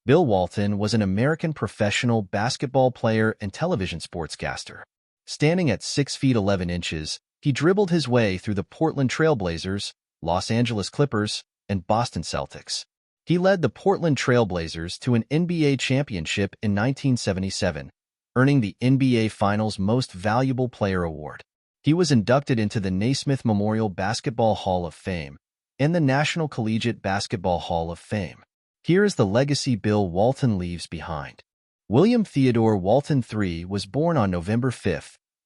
Bill Walton was an American professional basketball player and television sportscaster. Standing at 6 feet 11 inches, he dribbled his way through the Portland Trail Blazers, Los Angeles Clippers, and Boston Celtics. He led the Portland Trail Blazers to an NBA championship in 1977, earning the NBA Finals Most Valuable Player award. He was inducted into the Naismith Memorial Basketball Hall of Fame and the National Collegiate Basketball Hall of Fame. Here is the legacy Bill Walton leaves behind. William Theodore Walton III was born on November 5,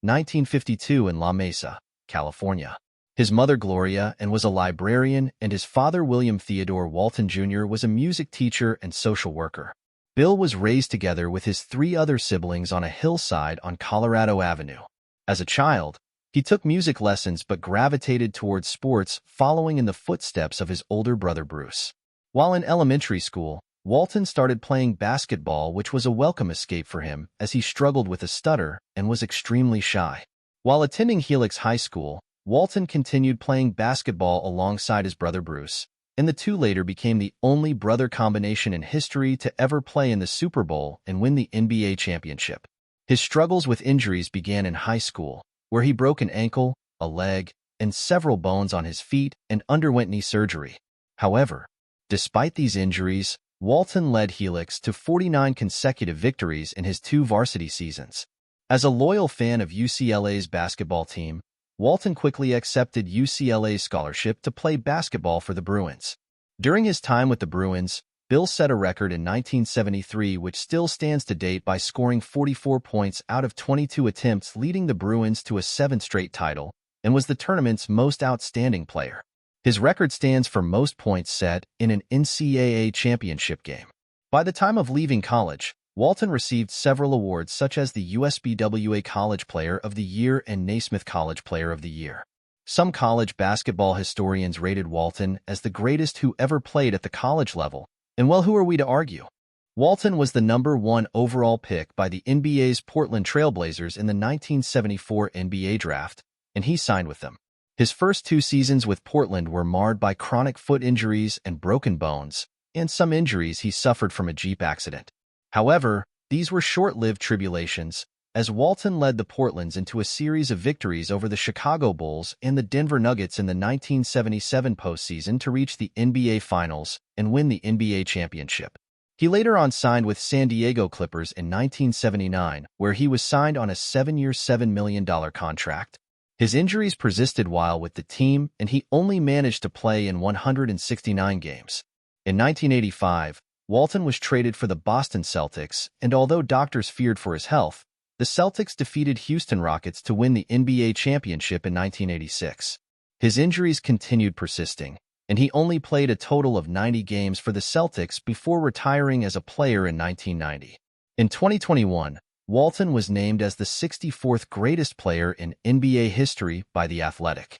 1952 in La Mesa, California. His mother Gloria was a librarian, and his father William Theodore Walton Jr. was a music teacher and social worker. Bill was raised together with his 3 other siblings on a hillside on Colorado Avenue. As a child, he took music lessons but gravitated towards sports, following in the footsteps of his older brother Bruce. While in elementary school, Walton started playing basketball, which was a welcome escape for him as he struggled with a stutter and was extremely shy. While attending Helix High School, Walton continued playing basketball alongside his brother Bruce, and the two later became the only brother combination in history to ever play in the Super Bowl and win the NBA championship. His struggles with injuries began in high school, where he broke an ankle, a leg, and several bones on his feet and underwent knee surgery. However, despite these injuries, Walton led Helix to 49 consecutive victories in his 2 varsity seasons. As a loyal fan of UCLA's basketball team, Walton quickly accepted UCLA's scholarship to play basketball for the Bruins. During his time with the Bruins, Bill set a record in 1973 which still stands to date by scoring 44 points out of 22 attempts, leading the Bruins to a 7th straight title, and was the tournament's most outstanding player. His record stands for most points set in an NCAA championship game. By the time of leaving college, Walton received several awards such as the USBWA College Player of the Year and Naismith College Player of the Year. Some college basketball historians rated Walton as the greatest who ever played at the college level, and well, who are we to argue? Walton was the number 1 overall pick by the NBA's Portland Trail Blazers in the 1974 NBA draft, and he signed with them. His first 2 seasons with Portland were marred by chronic foot injuries and broken bones, and some injuries he suffered from a Jeep accident. However, these were short-lived tribulations, as Walton led the Portlands into a series of victories over the Chicago Bulls and the Denver Nuggets in the 1977 postseason to reach the NBA Finals and win the NBA championship. He later on signed with San Diego Clippers in 1979, where he was signed on a 7-year, $7 million contract. His injuries persisted while with the team, and he only managed to play in 169 games. In 1985, Walton was traded for the Boston Celtics, and although doctors feared for his health, the Celtics defeated Houston Rockets to win the NBA championship in 1986. His injuries continued persisting, and he only played a total of 90 games for the Celtics before retiring as a player in 1990. In 2021, Walton was named as the 64th greatest player in NBA history by The Athletic.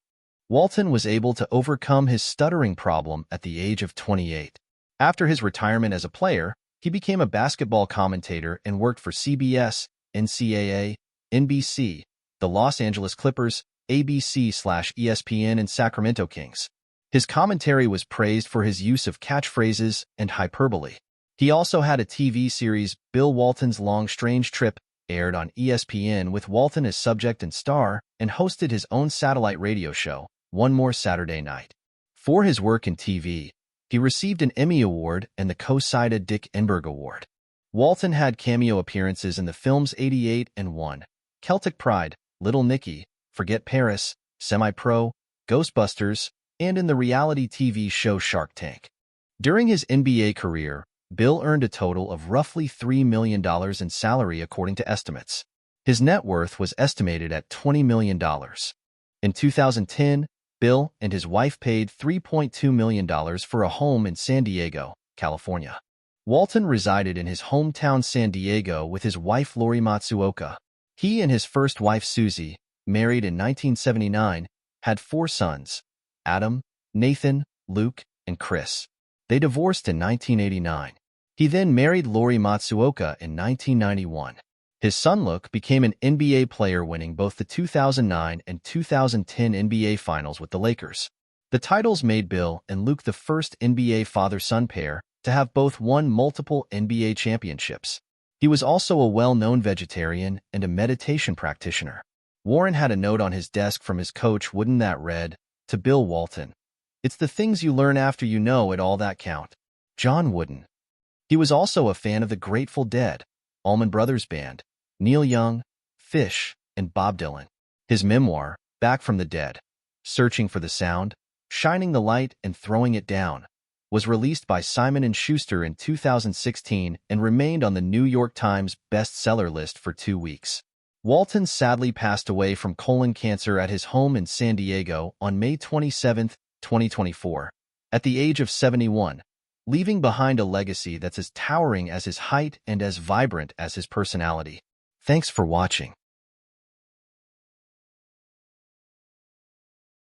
Walton was able to overcome his stuttering problem at the age of 28. After his retirement as a player, he became a basketball commentator and worked for CBS, NCAA, NBC, the Los Angeles Clippers, ABC/ESPN, and Sacramento Kings. His commentary was praised for his use of catchphrases and hyperbole. He also had a TV series, Bill Walton's Long Strange Trip, aired on ESPN with Walton as subject and star, and hosted his own satellite radio show, One More Saturday Night. For his work in TV, he received an Emmy Award and the co-cited Dick Enberg Award. Walton had cameo appearances in the films 88 and 1, Celtic Pride, Little Nicky, Forget Paris, Semi-Pro, Ghostbusters, and in the reality TV show Shark Tank. During his NBA career, Bill earned a total of roughly $3 million in salary according to estimates. His net worth was estimated at $20 million. In 2010, Bill and his wife paid $3.2 million for a home in San Diego, California. Walton resided in his hometown San Diego with his wife Lori Matsuoka. He and his first wife Susie, married in 1979, had 4 sons: Adam, Nathan, Luke, and Chris. They divorced in 1989. He then married Lori Matsuoka in 1991. His son Luke became an NBA player, winning both the 2009 and 2010 NBA Finals with the Lakers. The titles made Bill and Luke the first NBA father-son pair to have both won multiple NBA championships. He was also a well-known vegetarian and a meditation practitioner. Warren had a note on his desk from his coach, wouldn't that read, to Bill Walton. It's the things you learn after you know it all that count. John Wooden. He was also a fan of the Grateful Dead, Allman Brothers Band, Neil Young, Fish, and Bob Dylan. His memoir, Back from the Dead, Searching for the Sound, Shining the Light and Throwing It Down, was released by Simon & Schuster in 2016 and remained on the New York Times bestseller list for 2 weeks. Walton sadly passed away from colon cancer at his home in San Diego on May 27, 2024, at the age of 71, leaving behind a legacy that's as towering as his height and as vibrant as his personality. Thanks for watching.